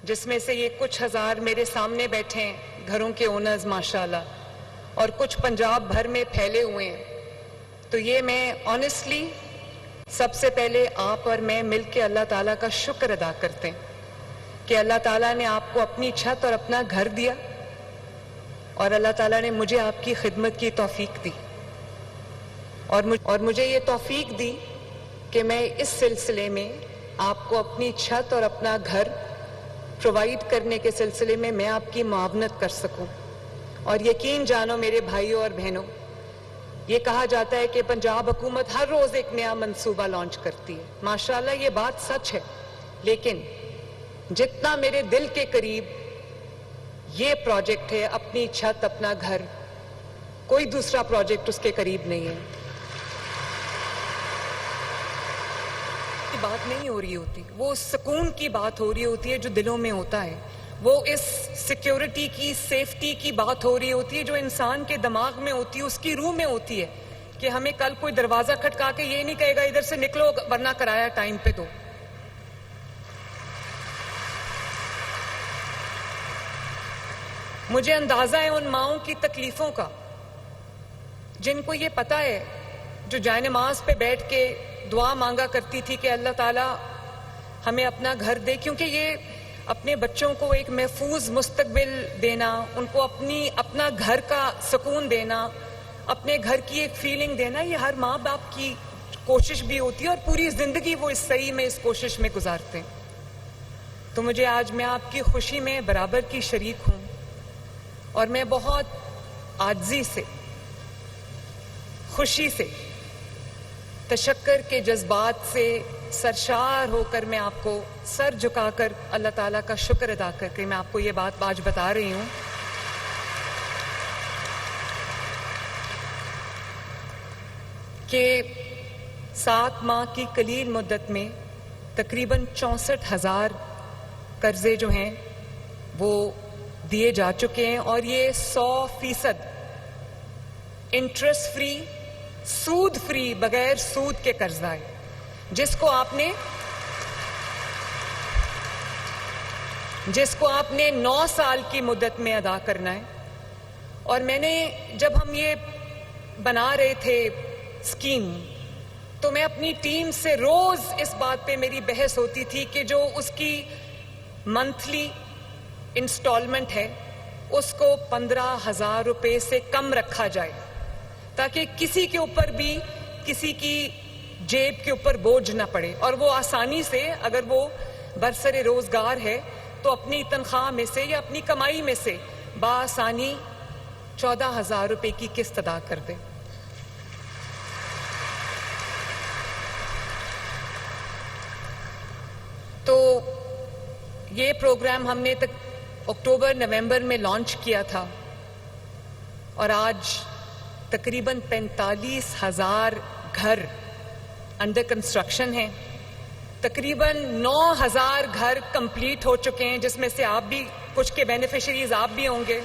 جس میں سے یہ کچھ ہزار میرے سامنے بیٹھے ہیں گھروں کے اونرز ماشاءاللہ، اور کچھ پنجاب بھر میں پھیلے ہوئے ہیں، تو یہ میں آنیسٹلی سب سے پہلے آپ اور میں مل کے اللہ تعالیٰ کا شکر ادا کرتے ہیں کہ اللہ تعالیٰ نے آپ کو اپنی چھت اور اپنا گھر دیا، اور اللہ تعالیٰ نے مجھے آپ کی خدمت کی توفیق دی، اور مجھے یہ توفیق دی کہ میں اس سلسلے میں آپ کو اپنی چھت اور اپنا گھر پرووائڈ کرنے کے سلسلے میں آپ کی معاونت کر سکوں۔ اور یقین جانو میرے بھائیوں اور بہنوں، یہ کہا جاتا ہے کہ پنجاب حکومت ہر روز ایک نیا منصوبہ لانچ کرتی ہے، ماشاءاللہ یہ بات سچ ہے، لیکن جتنا میرے دل کے قریب یہ پروجیکٹ ہے، اپنی چھت اپنا گھر، کوئی دوسرا پروجیکٹ اس کے قریب نہیں ہے۔ بات نہیں ہو رہی ہوتی، وہ سکون کی بات ہو رہی ہوتی ہے جو دلوں میں ہوتا ہے، وہ اس سیکیورٹی کی، سیفٹی کی بات ہو رہی ہوتی ہے جو انسان کے دماغ میں ہوتی ہے، اس کی روح میں ہوتی ہے، کہ ہمیں کل کوئی دروازہ کھٹکا کے یہ نہیں کہے گا ادھر سے نکلو ورنہ کرایہ ٹائم پہ دو۔ مجھے اندازہ ہے ان ماؤں کی تکلیفوں کا جن کو یہ پتہ ہے، جو جائے نماز پہ بیٹھ کے دعا مانگا کرتی تھی کہ اللہ تعالیٰ ہمیں اپنا گھر دے، کیونکہ یہ اپنے بچوں کو ایک محفوظ مستقبل دینا، ان کو اپنا گھر کا سکون دینا، اپنے گھر کی ایک فیلنگ دینا، یہ ہر ماں باپ کی کوشش بھی ہوتی ہے، اور پوری زندگی وہ صحیح میں اس کوشش میں گزارتے ہیں۔ تو مجھے آج میں آپ کی خوشی میں برابر کی شریک ہوں، اور میں بہت عاجزی سے، خوشی سے، تشکر کے جذبات سے سرشار ہو کر میں آپ کو سر جھکا کر اللہ تعالیٰ کا شکر ادا کر کے میں آپ کو یہ بات آج بتا رہی ہوں کہ 7 ماہ کی قلیل مدت میں تقریباً 64,000 قرضے جو ہیں وہ دیے جا چکے ہیں، اور یہ 100% انٹرسٹ فری، سود فری، بغیر سود کے قرضہ ہے، جس کو آپ نے 9 سال کی مدت میں ادا کرنا ہے۔ اور میں نے جب ہم یہ بنا رہے تھے اسکیم، تو میں اپنی ٹیم سے روز اس بات پہ میری بحث ہوتی تھی کہ جو اس کی منتھلی انسٹالمنٹ ہے اس کو 15,000 روپے سے کم رکھا جائے، تاکہ کسی کے اوپر بھی، کسی کی جیب کے اوپر بوجھ نہ پڑے، اور وہ آسانی سے، اگر وہ برسر روزگار ہے تو اپنی تنخواہ میں سے یا اپنی کمائی میں سے بآسانی 14,000 روپے کی قسط ادا کر دے۔ تو یہ پروگرام ہم نے اکتوبر نومبر میں لانچ کیا تھا، اور آج تقریباً 45,000 گھر انڈر کنسٹرکشن ہیں، تقریباً 9,000 گھر کمپلیٹ ہو چکے ہیں، جس میں سے آپ بھی کچھ کے بینیفیشریز آپ بھی ہوں گے۔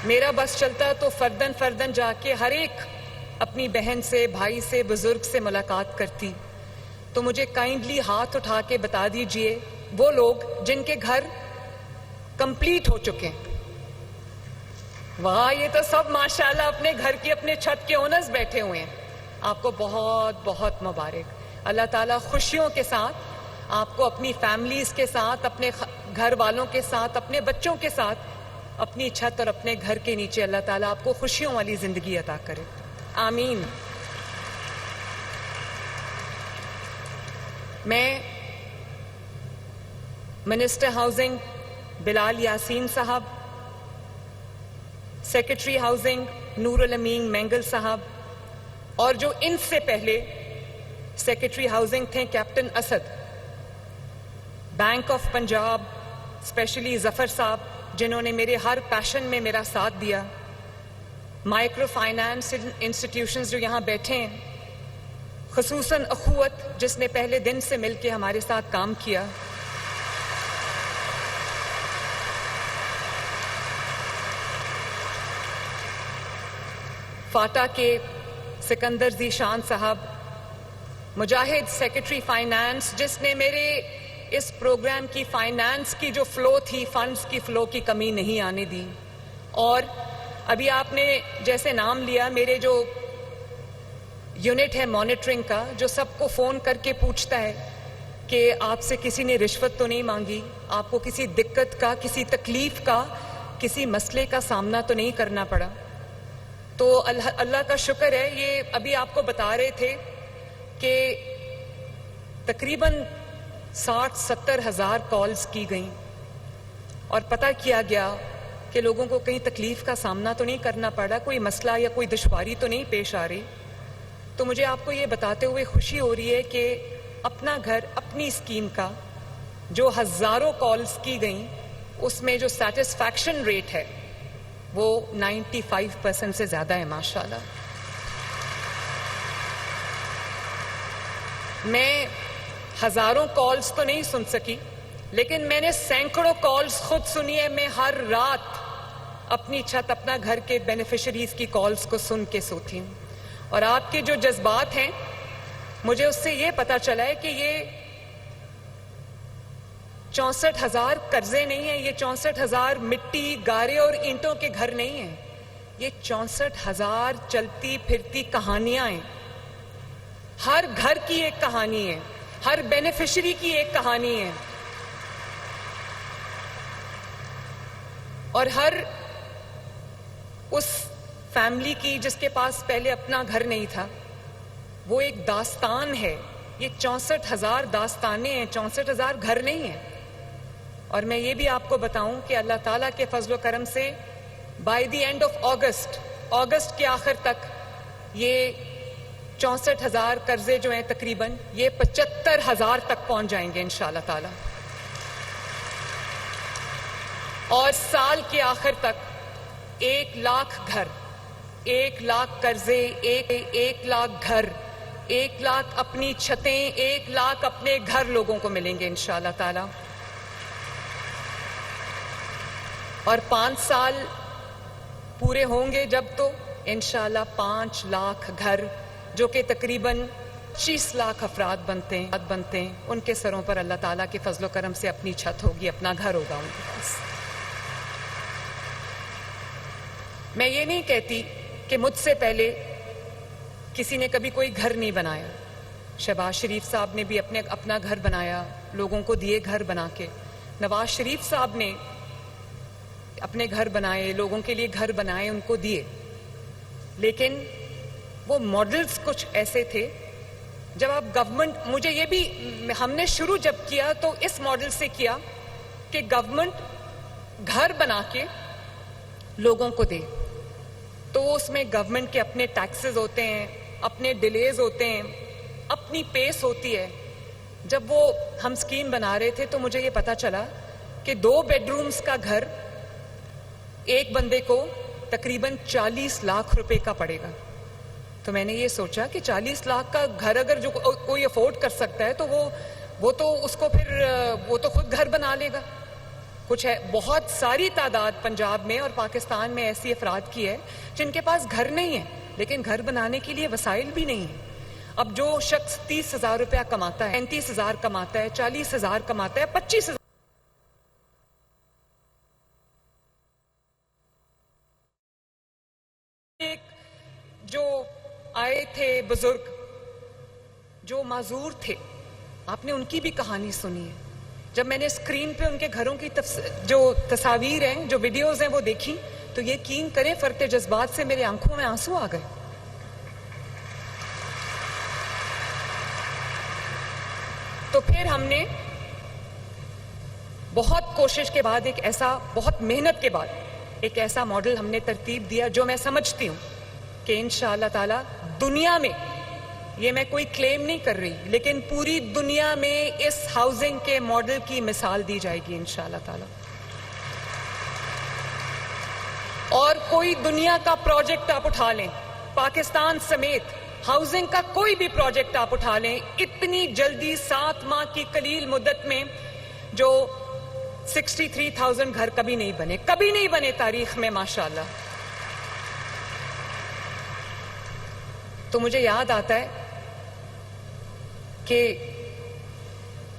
میرا بس چلتا تو فردن جا کے ہر ایک اپنی بہن سے، بھائی سے، بزرگ سے ملاقات کرتی، تو مجھے کائنڈلی ہاتھ اٹھا کے بتا دیجئے وہ لوگ جن کے گھر کمپلیٹ ہو چکے ہیں۔ واہ، یہ تو سب ماشاءاللہ اپنے گھر کی، اپنے چھت کے اونرز بیٹھے ہوئے ہیں، آپ کو بہت بہت مبارک۔ اللہ تعالیٰ خوشیوں کے ساتھ آپ کو اپنی فیملیز کے ساتھ، اپنے گھر والوں کے ساتھ، اپنے بچوں کے ساتھ اپنی چھت اور اپنے گھر کے نیچے اللہ تعالیٰ آپ کو خوشیوں والی زندگی عطا کرے، آمین۔ میں minister housing Bilal Yaseen sahab, secretary housing Noor Ulamin Mengal sahab, اور جو ان سے پہلے سیکرٹری ہاؤسنگ تھے captain Asad, bank of Punjab especially Zafar sahab جنہوں نے میرے ہر پیشن میں میرا ساتھ دیا، مائکرو فائنانس انسٹیٹیوشنز جو یہاں بیٹھے ہیں، خصوصاً اخوت جس نے پہلے دن سے مل کے ہمارے ساتھ کام کیا، فاٹا کے سکندر ذیشان صاحب، مجاہد سیکرٹری فائنانس جس نے میرے اس پروگرام کی فائنانس کی جو فلو تھی، فنڈز کی فلو کی کمی نہیں آنے دی. اور ابھی آپ نے جیسے نام لیا، میرے جو یونٹ ہے مانیٹرنگ کا، جو سب کو فون کر کے پوچھتا ہے کہ آپ سے کسی نے رشوت تو نہیں مانگی، آپ کو کسی دقت کا، کسی تکلیف کا، کسی مسئلے کا سامنا تو نہیں کرنا پڑا. تو اللہ کا شکر ہے. یہ ابھی آپ کو بتا رہے تھے کہ تقریباً 60-70 ہزار کالز کی گئیں اور پتہ کیا گیا کہ لوگوں کو کہیں تکلیف کا سامنا تو نہیں کرنا پڑا، کوئی مسئلہ یا کوئی دشواری تو نہیں پیش آ رہی. تو مجھے آپ کو یہ بتاتے ہوئے خوشی ہو رہی ہے کہ اپنا گھر اپنی اسکیم کا جو ہزاروں کالز کی گئیں، اس میں جو سیٹسفیکشن ریٹ ہے وہ 95% سے زیادہ ہے ماشاءاللہ. میں ہزاروں کالز تو نہیں سن سکی، لیکن میں نے سینکڑوں کالز خود سنی ہے. میں ہر رات اپنی چھت، اپنا گھر کے بینیفیشریز کی کالز کو سن کے سوتی ہوں. اور آپ کے جو جذبات ہیں، مجھے اس سے یہ پتہ چلا ہے کہ یہ 64,000 قرضے نہیں ہیں، یہ 64,000 مٹی، گارے اور اینٹوں کے گھر نہیں ہیں، یہ 64,000 چلتی پھرتی کہانیاں ہیں. ہر گھر کی ایک کہانی ہے، ہر بینیفیشری کی ایک کہانی ہے، اور ہر اس فیملی کی جس کے پاس پہلے اپنا گھر نہیں تھا، وہ ایک داستان ہے. یہ 64,000 داستانیں ہیں، 64,000 گھر نہیں ہیں. اور میں یہ بھی آپ کو بتاؤں کہ اللہ تعالیٰ کے فضل و کرم سے by the end of August کے آخر تک یہ 64,000 قرضے جو ہیں تقریباً یہ 75,000 تک پہنچ جائیں گے انشاءاللہ تعالیٰ. اور سال کے آخر تک 1,00,000 گھر، 1,00,000 قرضے، 1,00,000 گھر، 1,00,000 اپنی چھتیں، 1,00,000 اپنے گھر لوگوں کو ملیں گے انشاءاللہ تعالیٰ. اور 5 سال پورے ہوں گے جب، تو انشاءاللہ 5,00,000 گھر، جو کہ تقریباً 25 لاکھ افراد بنتے ہیں، ان کے سروں پر اللہ تعالیٰ کے فضل و کرم سے اپنی چھت ہوگی، اپنا گھر ہوگا ان کے پاس. میں یہ نہیں کہتی کہ مجھ سے پہلے کسی نے کبھی کوئی گھر نہیں بنایا. شہباز شریف صاحب نے بھی اپنا گھر بنایا، لوگوں کو دیے گھر بنا کے. نواز شریف صاحب نے اپنے گھر بنائے، لوگوں کے لیے گھر بنائے، ان کو دیے. لیکن وہ ماڈلز کچھ ایسے تھے. جب آپ گورنمنٹ، مجھے یہ بھی، ہم نے شروع جب کیا تو اس ماڈل سے کیا کہ گورنمنٹ گھر بنا کے لوگوں کو دے. تو اس میں گورنمنٹ کے اپنے ٹیکسز ہوتے ہیں، اپنے ڈیلیز ہوتے ہیں، اپنی پیس ہوتی ہے. جب وہ ہم اسکیم بنا رہے تھے تو مجھے یہ پتا چلا کہ 2 بیڈ رومز کا گھر ایک بندے کو تقریباً 40 لاکھ روپے کا پڑے گا. تو میں نے یہ سوچا کہ 40 لاکھ کا گھر اگر جو کوئی افورڈ کر سکتا ہے تو وہ تو اس کو پھر وہ تو خود گھر بنا لے گا. کچھ ہے، بہت ساری تعداد پنجاب میں اور پاکستان میں ایسی افراد کی ہے جن کے پاس گھر نہیں ہے، لیکن گھر بنانے کے لیے وسائل بھی نہیں ہیں. اب جو شخص 30,000 روپیہ کماتا ہے، 35,000 کماتا ہے، 40,000 کماتا ہے، 25,000 جو آئے تھے بزرگ جو معذور تھے، آپ نے ان کی بھی کہانی سنی ہے. جب میں نے اسکرین پہ ان کے گھروں کی جو تصاویر ہیں، جو ویڈیوز ہیں وہ دیکھی تو یقین کریں فرتے جذبات سے میرے آنکھوں میں آنسو آ گئے. تو پھر ہم نے بہت کوشش کے بعد بہت محنت کے بعد ایک ایسا ماڈل ہم نے ترتیب دیا جو میں سمجھتی ہوں کہ انشاءاللہ تعالی دنیا میں، یہ میں کوئی کلیم نہیں کر رہی، لیکن پوری دنیا میں اس ہاؤسنگ کے ماڈل کی مثال دی جائے گی انشاءاللہ تعالی. اور کوئی دنیا کا پروجیکٹ آپ اٹھا لیں، پاکستان سمیت ہاؤسنگ کا کوئی بھی پروجیکٹ آپ اٹھا لیں، اتنی جلدی 7 ماہ کی قلیل مدت میں جو 63,000 گھر کبھی نہیں بنے تاریخ میں ماشاءاللہ. تو مجھے یاد آتا ہے کہ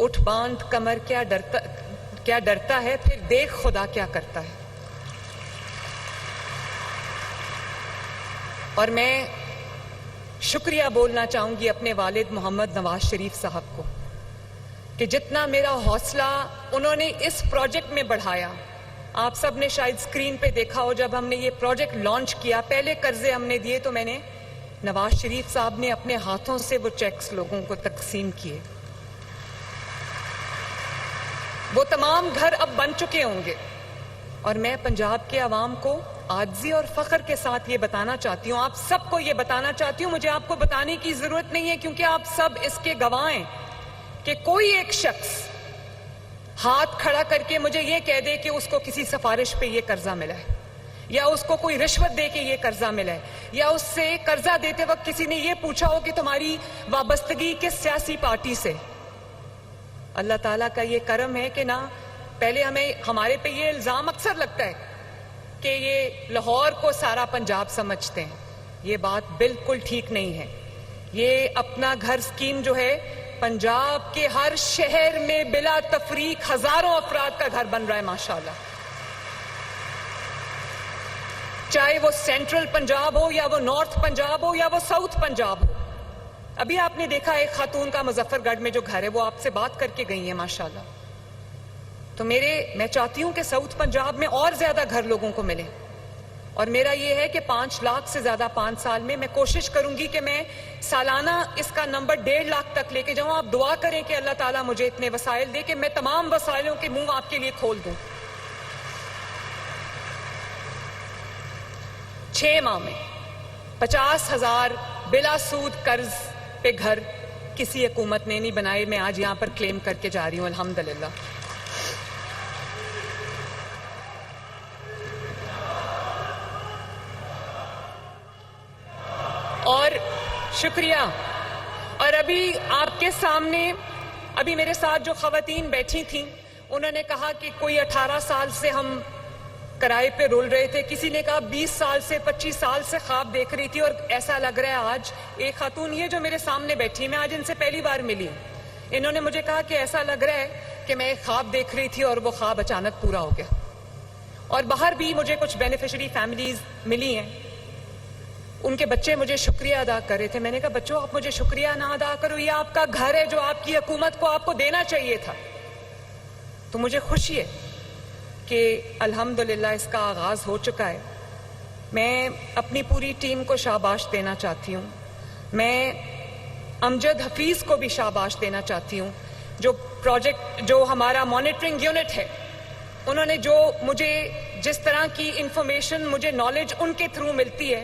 اٹھ باندھ کمر کیا ڈرتا ہے، پھر دیکھ خدا کیا کرتا ہے. اور میں شکریہ بولنا چاہوں گی اپنے والد محمد نواز شریف صاحب کو کہ جتنا میرا حوصلہ انہوں نے اس پروجیکٹ میں بڑھایا. آپ سب نے شاید اسکرین پہ دیکھا ہو، جب ہم نے یہ پروجیکٹ لانچ کیا، پہلے قرضے ہم نے دیے تو میں نے نواز شریف صاحب نے اپنے ہاتھوں سے وہ چیکس لوگوں کو تقسیم کیے. وہ تمام گھر اب بن چکے ہوں گے. اور میں پنجاب کے عوام کو عاجزی اور فخر کے ساتھ یہ بتانا چاہتی ہوں، آپ سب کو یہ بتانا چاہتی ہوں، مجھے آپ کو بتانے کی ضرورت نہیں ہے کیونکہ آپ سب اس کے گواہ ہیں کہ کوئی ایک شخص ہاتھ کھڑا کر کے مجھے یہ کہہ دے کہ اس کو کسی سفارش پہ یہ قرضہ ملا ہے، یا اس کو کوئی رشوت دے کے یہ قرضہ ملا ہے، یا اس سے قرضہ دیتے وقت کسی نے یہ پوچھا ہو کہ تمہاری وابستگی کس سیاسی پارٹی سے. اللہ تعالیٰ کا یہ کرم ہے کہ نہ پہلے ہمارے پہ یہ الزام اکثر لگتا ہے کہ یہ لاہور کو سارا پنجاب سمجھتے ہیں. یہ بات بالکل ٹھیک نہیں ہے. یہ اپنا گھر اسکیم جو ہے پنجاب کے ہر شہر میں بلا تفریق ہزاروں افراد کا گھر بن رہا ہے ماشاءاللہ. چاہے وہ سینٹرل پنجاب ہو یا وہ نارتھ پنجاب ہو یا وہ ساؤتھ پنجاب ہو. ابھی آپ نے دیکھا ایک خاتون کا مظفر گڑھ میں جو گھر ہے وہ آپ سے بات کر کے گئی ہے ماشاءاللہ. تو میں چاہتی ہوں کہ ساؤتھ پنجاب میں اور زیادہ گھر لوگوں کو ملے. اور میرا یہ ہے کہ 5 لاکھ سے زیادہ 5 سال میں کوشش کروں گی کہ میں سالانہ اس کا نمبر 1.5 لاکھ تک لے کے جاؤں. آپ دعا کریں کہ اللہ تعالیٰ مجھے اتنے وسائل دے کہ میں تمام وسائلوں کے منہ آپ کے لیے کھول دوں. 6 ماہ میں 50,000 بلا سود قرض پہ گھر کسی حکومت نے نہیں بنائے. میں آج یہاں پر کلیم کر کے جا رہی ہوں الحمدللہ. اور شکریہ. اور ابھی آپ کے سامنے ابھی میرے ساتھ جو خواتین بیٹھی تھیں انہوں نے کہا کہ کوئی 18 سال سے ہم کرائے پہ رول رہے تھے، کسی نے کہا 20 سال سے 25 سال سے خواب دیکھ رہی تھی. اور ایسا لگ رہا ہے آج ایک خاتون یہ جو میرے سامنے بیٹھی، میں آج ان سے پہلی بار ملی، انہوں نے مجھے کہا کہ ایسا لگ رہا ہے کہ میں ایک خواب دیکھ رہی تھی اور وہ خواب اچانک پورا ہو گیا. اور باہر بھی مجھے کچھ بینیفیشری فیملیز ملی ہیں، ان کے بچے مجھے شکریہ ادا کر رہے تھے. میں نے کہا بچوں آپ مجھے شکریہ نہ ادا کرو، یہ آپ کا گھر ہے جو آپ کی حکومت کو آپ کو دینا چاہیے تھا. تو مجھے خوشی ہے کہ الحمدللہ اس کا آغاز ہو چکا ہے. میں اپنی پوری ٹیم کو شاباش دینا چاہتی ہوں. میں امجد حفیظ کو بھی شاباش دینا چاہتی ہوں. جو پروجیکٹ جو ہمارا مانیٹرنگ یونٹ ہے، انہوں نے جو مجھے جس طرح کی انفارمیشن مجھے نالج ان کے تھرو ملتی ہے